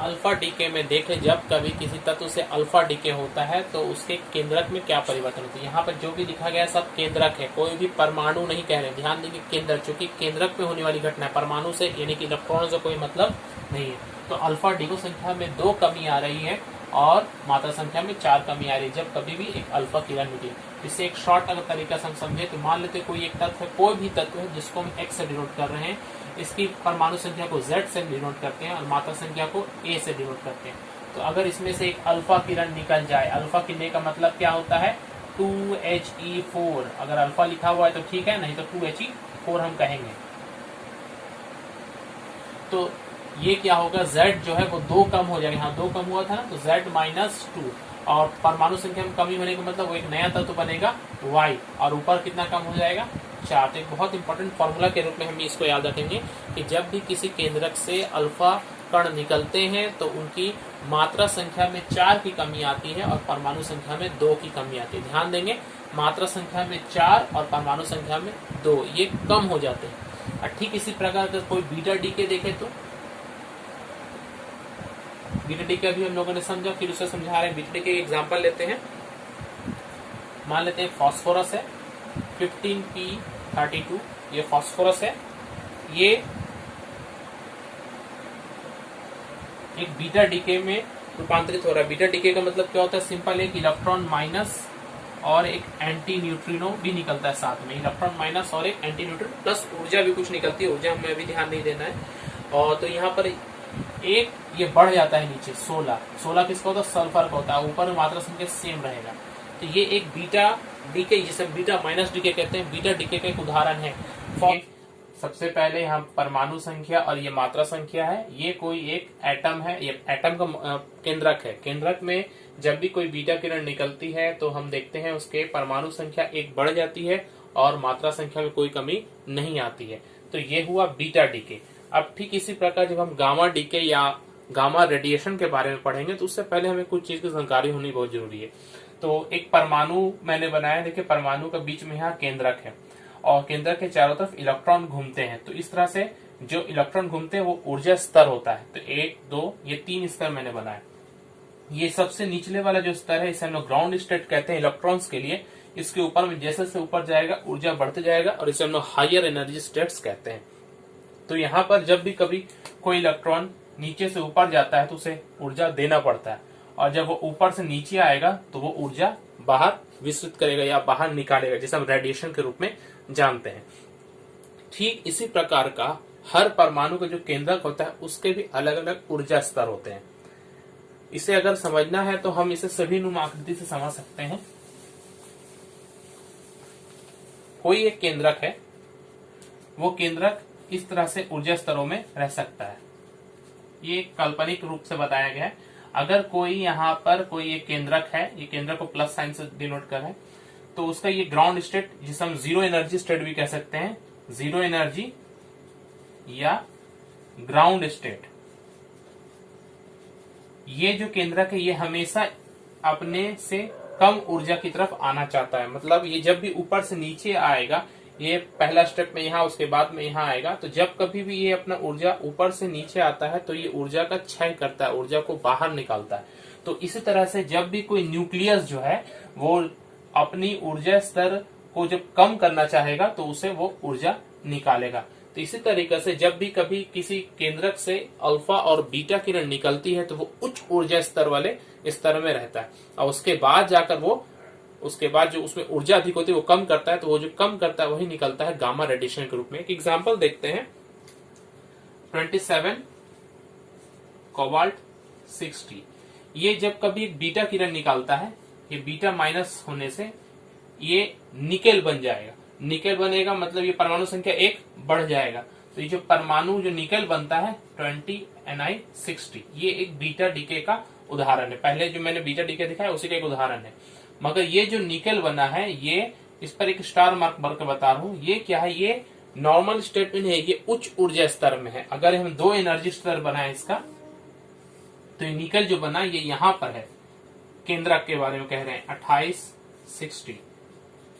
Alpha decay में देखें, जब कभी किसी तत्व से अल्फा डीके होता है तो उसके केंद्रक में क्या परिवर्तन होता है। यहाँ पर जो भी लिखा गया है सब केंद्रक है, कोई भी परमाणु नहीं कह रहे। ध्यान देंगे केंद्रक, चूंकि केंद्रक में होने वाली घटना है, परमाणु से यानी कि इलेक्ट्रॉन से कोई मतलब नहीं है। तो अल्फा डीको संख्या में 2 कमी आ रही है और मात्रा संख्या में 4 कमी आ रही है जब कभी भी एक अल्फा किरण निकले। इससे एक शॉर्ट अगर तरीका से हम समझे तो मान लेते कोई एक तत्व है, कोई भी तत्व है जिसको हम x से डिनोट कर रहे हैं, इसकी परमाणु संख्या को z से डिनोट करते हैं और मात्रा संख्या को a से डिनोट करते हैं। तो अगर इसमें से एक अल्फा किरण निकल जाए, अल्फा किरण का मतलब क्या होता है 2He4, अगर अल्फा लिखा हुआ है तो ठीक है, नहीं तो 2He4 हम कहेंगे। तो ये क्या होगा, z जो है वो 2 कम हो जाएगा, यहाँ 2 कम हुआ था ना, तो z-2 और परमाणु संख्या में कमी होने का मतलब वो एक नया तत्व बनेगा y और ऊपर कितना कम हो जाएगा 4। तो एक बहुत इंपॉर्टेंट फॉर्मूला के रूप में हम इसको याद रखेंगे कि जब भी किसी केंद्रक से अल्फा कण निकलते हैं तो उनकी मात्रा संख्या में 4 की कमी आती है और परमाणु संख्या में 2 की कमी आती है। ध्यान देंगे मात्रा संख्या में 4 और परमाणु संख्या में 2 ये कम हो जाते हैं। और ठीक इसी प्रकार अगर कोई बीटा डीके देखे तो बीटा डीके अभी हम लोगों ने समझा, फिर उसे समझा रहे हैं। बीटा डीके एग्जांपल लेते हैं, मान लेते हैं फास्फोरस है 15p32, ये फास्फोरस है, ये एक बीटा डीके में रूपांतरित हो रहा है। बीटा डीके का मतलब क्या होता है, सिंपल एक इलेक्ट्रॉन माइनस और एक एंटी न्यूट्रिनो भी निकलता है साथ में, इलेक्ट्रॉन माइनस और एक एंटी न्यूट्रिनो प्लस ऊर्जा भी कुछ निकलती है, ऊर्जा हमें अभी ध्यान नहीं देना है। और तो यहाँ पर एक ये बढ़ जाता है नीचे 16 किसका होता है, सल्फर का होता है, ऊपर मात्रा संख्या सेम रहेगा। तो ये एक बीटा डीके जिसे बीटा माइनस डीके कहते हैं, बीटा डीके का एक उदाहरण है। सबसे पहले हम परमाणु संख्या और ये मात्रा संख्या है, ये कोई एक एटम है, ये एटम का केंद्रक है। केंद्रक में जब भी कोई बीटा किरण निकलती है तो हम देखते हैं उसके परमाणु संख्या 1 बढ़ जाती है और मात्रा संख्या में कोई कमी नहीं आती है। तो ये हुआ बीटा डीके। अब ठीक इसी प्रकार जब हम गामा डीके या गामा रेडिएशन के बारे में पढ़ेंगे तो उससे पहले हमें कुछ चीज की जानकारी होनी बहुत जरूरी है। तो एक परमाणु मैंने बनाया, देखिए परमाणु का बीच में यहाँ केंद्रक है और केंद्रक के चारों तरफ इलेक्ट्रॉन घूमते हैं। तो इस तरह से जो इलेक्ट्रॉन घूमते हैं वो ऊर्जा स्तर होता है। तो 1 2 ये 3 स्तर मैंने बनाया। ये सबसे निचले वाला जो स्तर है इसे हम लोग ग्राउंड स्टेट कहते हैं इलेक्ट्रॉन्स के लिए। इसके ऊपर में जैसे से ऊपर जाएगा ऊर्जा बढ़ते जाएगा और इसे हम लोग हायर एनर्जी स्टेट्स कहते हैं। तो यहाँ पर जब भी कभी कोई इलेक्ट्रॉन नीचे से ऊपर जाता है तो उसे ऊर्जा देना पड़ता है और जब वो ऊपर से नीचे आएगा तो वो ऊर्जा बाहर विस्तृत करेगा या बाहर निकालेगा, जिसे हम रेडिएशन के रूप में जानते हैं। ठीक इसी प्रकार का हर परमाणु का जो केंद्रक होता है उसके भी अलग अलग ऊर्जा स्तर होते हैं। इसे अगर समझना है तो हम इसे सभी नुमा आकृति से समझ सकते हैं। कोई एक केंद्रक है, वो केंद्रक इस तरह से ऊर्जा स्तरों में रह सकता है। ये काल्पनिक रूप से बताया गया है। अगर कोई यहाँ पर कोई एक केंद्रक है, ये केंद्रक को प्लस साइन से डिनोट कर है, तो उसका ये ग्राउंड स्टेट जिसे हम जीरो एनर्जी स्टेट भी कह सकते हैं, जीरो एनर्जी या ग्राउंड स्टेट। ये जो केंद्रक है ये हमेशा अपने से कम ऊर्जा की तरफ आना चाहता है। मतलब ये जब भी ऊपर से नीचे आएगा, ये पहला स्टेप में यहाँ, उसके बाद में यहाँ आएगा, तो जब कभी भी ये अपना ऊर्जा ऊपर से नीचे आता है तो ये ऊर्जा का क्षय करता है, ऊर्जा को बाहर निकालता है। तो इसी तरह से जब भी कोई न्यूक्लियस जो है वो अपनी ऊर्जा स्तर को जब कम करना चाहेगा तो उसे वो ऊर्जा निकालेगा। तो इसी तरीके से जब भी कभी किसी केंद्रक से अल्फा और बीटा किरण निकलती है तो वो उच्च ऊर्जा स्तर वाले स्तर में रहता है और उसके बाद जाकर वो उसके बाद जो उसमें ऊर्जा अधिक होती है वो कम करता है, तो वो जो कम करता है वही निकलता है गामा रेडिएशन के रूप में। एक एग्जांपल देखते हैं 27 कोबाल्ट 60। ये जब कभी एक बीटा किरण निकालता है, ये बीटा माइनस होने से ये निकेल बन जाएगा। निकेल बनेगा मतलब ये परमाणु संख्या 1 बढ़ जाएगा। तो ये जो परमाणु जो निकेल बनता है 20Ni60, ये एक बीटा डीके का उदाहरण है। पहले जो मैंने बीटा डीके दिखाया उसी का एक उदाहरण है। मगर ये जो निकेल बना है, ये इस पर एक स्टार मार्क भर के बता रहा हूं, ये क्या है, ये नॉर्मल स्टेट में है, ये उच्च ऊर्जा स्तर में है। अगर हम 2 एनर्जी स्तर बनाए इसका, तो ये निकेल जो बना ये यहां पर है, केंद्रक के बारे में कह रहे हैं 2860,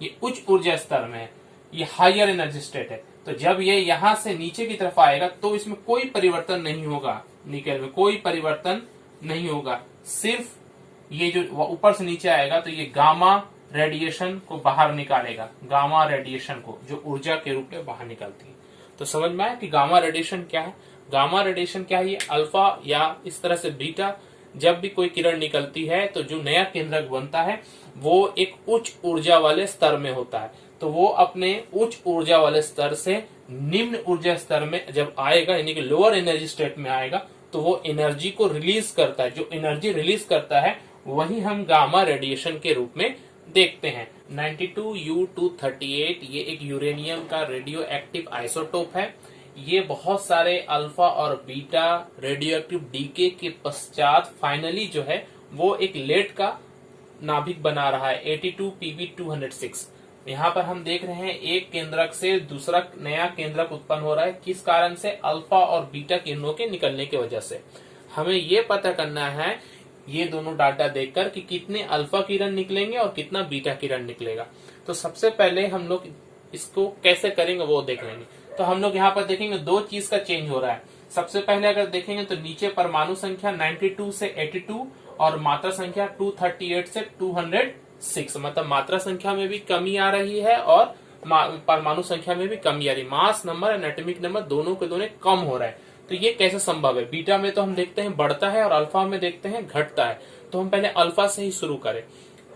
ये उच्च ऊर्जा स्तर में है, ये हायर एनर्जी स्टेट है। तो जब ये यहां से नीचे की तरफ आएगा तो इसमें कोई परिवर्तन नहीं होगा, निकल में कोई परिवर्तन नहीं होगा, सिर्फ ये जो ऊपर से नीचे आएगा तो ये गामा रेडिएशन को बाहर निकालेगा, गामा रेडिएशन को, जो ऊर्जा के रूप में बाहर निकलती है। तो समझ में आया कि गामा रेडिएशन क्या है। गामा रेडिएशन क्या है, ये अल्फा या इस तरह से बीटा, जब भी कोई किरण निकलती है तो जो नया केंद्रक बनता है वो एक उच्च ऊर्जा वाले स्तर में होता है। तो वो अपने उच्च ऊर्जा वाले स्तर से निम्न ऊर्जा स्तर में जब आएगा, यानी कि लोअर एनर्जी स्टेट में आएगा, तो वो एनर्जी को रिलीज करता है। जो एनर्जी रिलीज करता है वही हम गामा रेडिएशन के रूप में देखते हैं। 92U238 ये एक यूरेनियम का रेडियो एक्टिव आइसोटोप है। ये बहुत सारे अल्फा और बीटा रेडियो एक्टिव डीके के पश्चात फाइनली जो है वो एक लेड का नाभिक बना रहा है, 82Pb206। यहाँ पर हम देख रहे हैं एक केंद्रक से दूसरा नया केंद्रक उत्पन्न हो रहा है। किस कारण से? अल्फा और बीटा किरणों के निकलने की वजह से। हमें ये पता करना है ये दोनों डाटा देखकर कि कितने अल्फा किरण निकलेंगे और कितना बीटा किरण निकलेगा। तो सबसे पहले हम लोग इसको कैसे करेंगे वो देख लेंगे। तो हम लोग यहाँ पर देखेंगे दो चीज का चेंज हो रहा है। सबसे पहले अगर देखेंगे तो नीचे परमाणु संख्या 92 से 82 और मात्रा संख्या 238 से 206, मतलब मात्रा संख्या में भी कमी आ रही है और परमाणु संख्या में भी कमी आ रही है। Mass number and atomic number दोनों के दोनों कम हो रहा है। तो ये कैसे संभव है? बीटा में तो हम देखते हैं बढ़ता है और अल्फा में देखते हैं घटता है। तो हम पहले अल्फा से ही शुरू करें।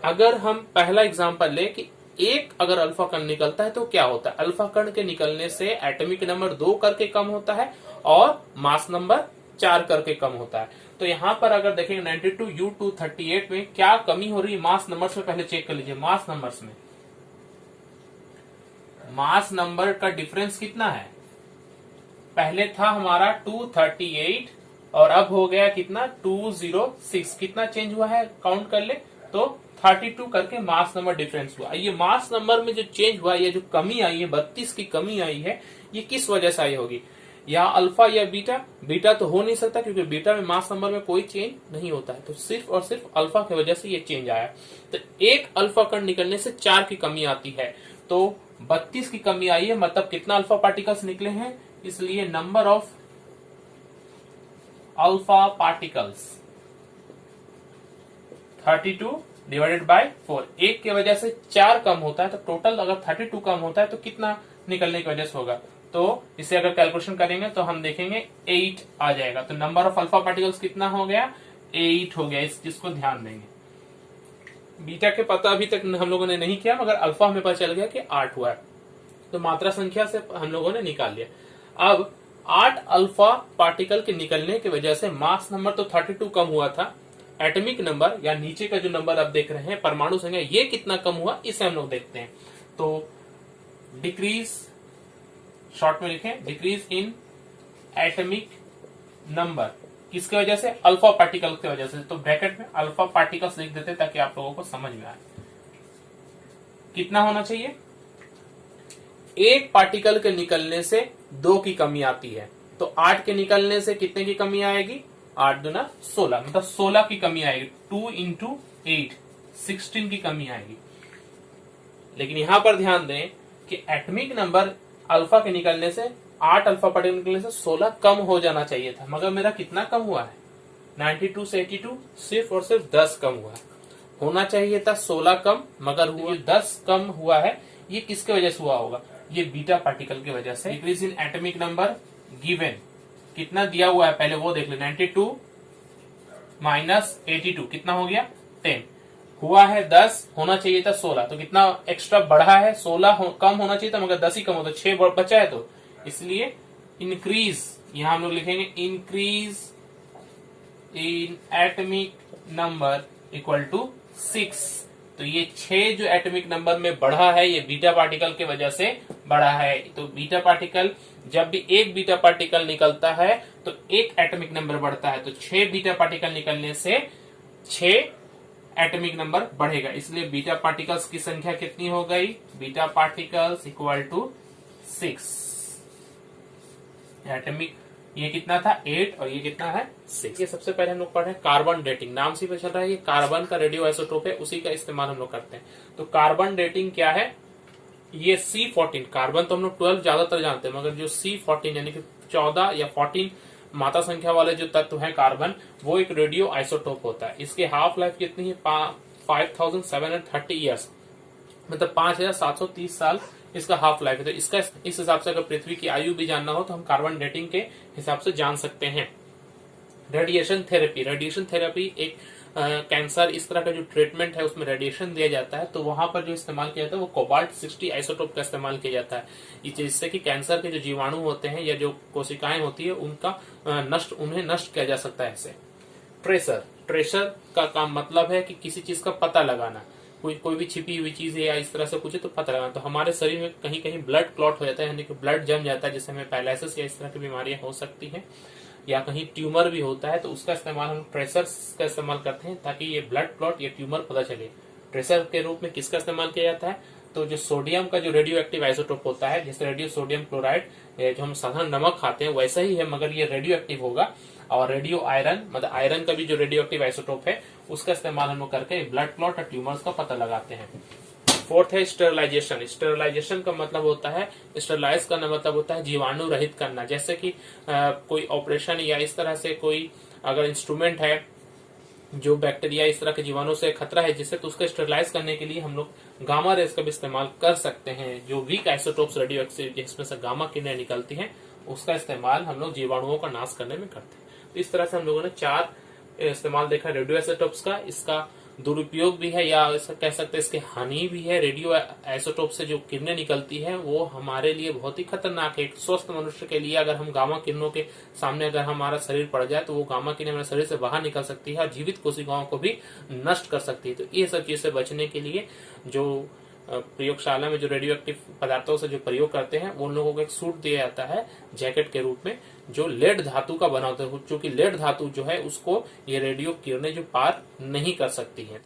अगर हम पहला एग्जांपल ले कि एक अगर अल्फा कण निकलता है तो क्या होता है? अल्फा कण के निकलने से एटॉमिक नंबर 2 करके कम होता है और मास नंबर 4 करके कम होता है। तो यहाँ पर अगर देखेंगे 92U238 में क्या कमी हो रही है? मास नंबर्स में पहले चेक कर लीजिए। मास नंबर्स में मास नंबर का डिफरेंस कितना है? पहले था हमारा 238 और अब हो गया कितना? 206। कितना चेंज हुआ है? काउंट कर ले तो 32 करके मास नंबर डिफरेंस हुआ। ये मास नंबर में जो चेंज हुआ, ये जो कमी आई है 32 की कमी आई है, ये किस वजह से आई होगी? या अल्फा या बीटा? बीटा तो हो नहीं सकता क्योंकि बीटा में मास नंबर में कोई चेंज नहीं होता है। तो सिर्फ और सिर्फ अल्फा की वजह से ये चेंज आया। तो एक अल्फा कण निकलने से 4 की कमी आती है, तो 32 की कमी आई है, मतलब कितना अल्फा पार्टिकल्स निकले हैं? इसलिए number of alpha particles 32 divided by 4। एक की वजह से 4 कम होता है, तो टोटल अगर 32 कम होता है तो कितना निकलने की वजह से होगा? तो इसे अगर कैलकुलेशन करेंगे तो हम देखेंगे 8 आ जाएगा। तो नंबर ऑफ अल्फा पार्टिकल्स कितना हो गया? 8 हो गया। इस चीज को ध्यान देंगे। बीटा के पता अभी तक हम लोगों ने नहीं किया, मगर अल्फा हमें पता चल गया कि 8 हुआ है, तो मात्रा संख्या से हम लोगों ने निकाल लिया। अब 8 अल्फा पार्टिकल के निकलने की वजह से मास नंबर तो 32 कम हुआ था, एटॉमिक नंबर या नीचे का जो नंबर आप देख रहे हैं परमाणु संख्या, ये कितना कम हुआ इसे हम लोग देखते हैं। तो डिक्रीज, शॉर्ट में लिखें, डिक्रीज इन एटॉमिक नंबर किसकी वजह से? अल्फा पार्टिकल की वजह से। तो ब्रैकेट में अल्फा पार्टिकल्स लिख देते ताकि आप लोगों को समझ में आए। कितना होना चाहिए? एक पार्टिकल के निकलने से 2 की कमी आती है, तो 8 के निकलने से कितने की कमी आएगी? 8 दूना 16, मतलब 16 की कमी आएगी। 2 into 8 16 की कमी आएगी। लेकिन यहां पर ध्यान दें कि एटॉमिक नंबर अल्फा के निकलने से 8 अल्फा पार्टिकल निकलने से 16 कम हो जाना चाहिए था, मगर मेरा कितना कम हुआ है? 92 से 82 सिर्फ और सिर्फ 10 कम हुआ है। होना चाहिए था 16 कम, मगर हुआ 10 कम हुआ है। ये किसके वजह से हुआ होगा? ये बीटा पार्टिकल की वजह से। Decrease in atomic number given कितना दिया हुआ है पहले वो देख ले। 92 माइनस 82 कितना हो गया? 10 हुआ है। 10 होना चाहिए था 16, तो कितना एक्स्ट्रा बढ़ा है? 16 कम होना चाहिए था, मगर 10 ही कम होता, 6 बचा है, तो इसलिए इंक्रीज, यहां हम लोग लिखेंगे increase in atomic number equal to 6। तो ये 6 जो एटॉमिक नंबर में बढ़ा है ये बीटा पार्टिकल की वजह से बढ़ा है। तो बीटा पार्टिकल, जब भी एक बीटा पार्टिकल निकलता है तो एक एटॉमिक नंबर बढ़ता है, तो 6 बीटा पार्टिकल निकलने से 6 एटॉमिक नंबर बढ़ेगा। इसलिए बीटा पार्टिकल्स की संख्या कितनी हो गई? Beta particles equal to 6। Atomic ये कितना था? 8 और ये कितना है? 6। ये सबसे पहले हम लोग पढ़े कार्बन डेटिंग, नाम से पता चल रहा है ये कार्बन का रेडियो आइसोटोप है, उसी का इस्तेमाल हम लोग करते हैं। तो कार्बन डेटिंग क्या है? ये C14 कार्बन तो हम लोग 12 ज्यादातर जानते हैं, मगर जो C14 यानी कि 14 या 14 माता संख्या वाले जो तत्व है कार्बन, वो एक रेडियो आइसोटोप होता है। इसकी हाफ लाइफ कितनी है? 5730 ईयर्स, मतलब 5730 साल इसका हाफ लाइफ है। तो इसका इस हिसाब से अगर पृथ्वी की आयु भी जानना हो तो हम कार्बन डेटिंग के हिसाब से जान सकते हैं। रेडिएशन थेरेपी, रेडिएशन थेरेपी एक कैंसर इस तरह का जो ट्रीटमेंट है उसमें रेडिएशन दिया जाता है, तो वहां पर जो इस्तेमाल किया जाता है वो कोबाल्ट 60 आइसोटोप का इस्तेमाल किया जाता है, जिससे कि कैंसर के जो जीवाणु होते हैं या जो कोशिकाएं होती है उनका उन्हें नष्ट किया जा सकता है ऐसे। ट्रेसर, ट्रेसर का काम मतलब है कि किसी चीज का पता लगाना, कोई भी छिपी हुई चीज है या इस तरह से कुछ है तो पता लगाना। तो हमारे शरीर में कहीं कहीं ब्लड क्लॉट हो जाता है, यानी कि ब्लड जम जाता है, जिससे हमें पैरालिसिस या इस तरह की बीमारियां हो सकती हैं, या कहीं ट्यूमर भी होता है, तो उसका इस्तेमाल हम ट्रेसर्स का इस्तेमाल करते हैं ताकि ये ब्लड क्लॉट या ट्यूमर पता चले। ट्रेसर के रूप में किसका इस्तेमाल किया जाता है? तो जो सोडियम का जो रेडियो एक्टिव आइसोटोप होता है, जैसे रेडियो सोडियम क्लोराइड, जो हम साधारण नमक खाते हैं वैसा ही है, मगर ये रेडियो एक्टिव होगा। और रेडियो आयरन, मतलब आयरन का भी जो रेडियो एक्टिव आइसोटोप है उसका इस्तेमाल हम लोग करके ब्लड क्लॉट और ट्यूमर्स का पता लगाते हैं। फोर्थ है स्टेरिलाइजेशन। स्टेरिलाइजेशन का मतलब होता है, स्टेरिलाइज करना मतलब होता है जीवाणु रहित करना। जैसे कि कोई ऑपरेशन या इस तरह से कोई अगर इंस्ट्रूमेंट है जो बैक्टीरिया इस तरह के जीवाणु से खतरा है जिससे, तो उसको स्टेरिलाइज करने के लिए हम लोग गामा रेज का भी इस्तेमाल कर सकते हैं। जो वीक आइसोटोप्स रेडियो एक्टिव जिसमें से गामा किरणें निकलती हैं उसका इस्तेमाल हम लोग जीवाणुओं का नाश करने में करते हैं। तो इस तरह से हम लोगों ने 4 इस्तेमाल देखा रेडियो आइसोटोप्स का। इसका दुरुपयोग भी है या कह सकते हैं इसकी हानि भी है। रेडियो आइसोटोप से जो किरणें निकलती है वो हमारे लिए बहुत ही खतरनाक है। एक स्वस्थ मनुष्य के लिए अगर हम गामा किरणों के सामने अगर हमारा शरीर पड़ जाए तो वो गामा किरणें हमारे शरीर से बाहर निकल सकती है और जीवित कोशिकाओं को भी नष्ट कर सकती है। तो ये सब चीज से बचने के लिए जो प्रयोगशाला में जो रेडियो एक्टिव पदार्थों से जो प्रयोग करते हैं उन लोगों को एक सूट दिया जाता है जैकेट के रूप में, जो लेड धातु का बना होता है, क्योंकि लेड धातु जो है उसको ये रेडियो किरणें जो पार नहीं कर सकती है।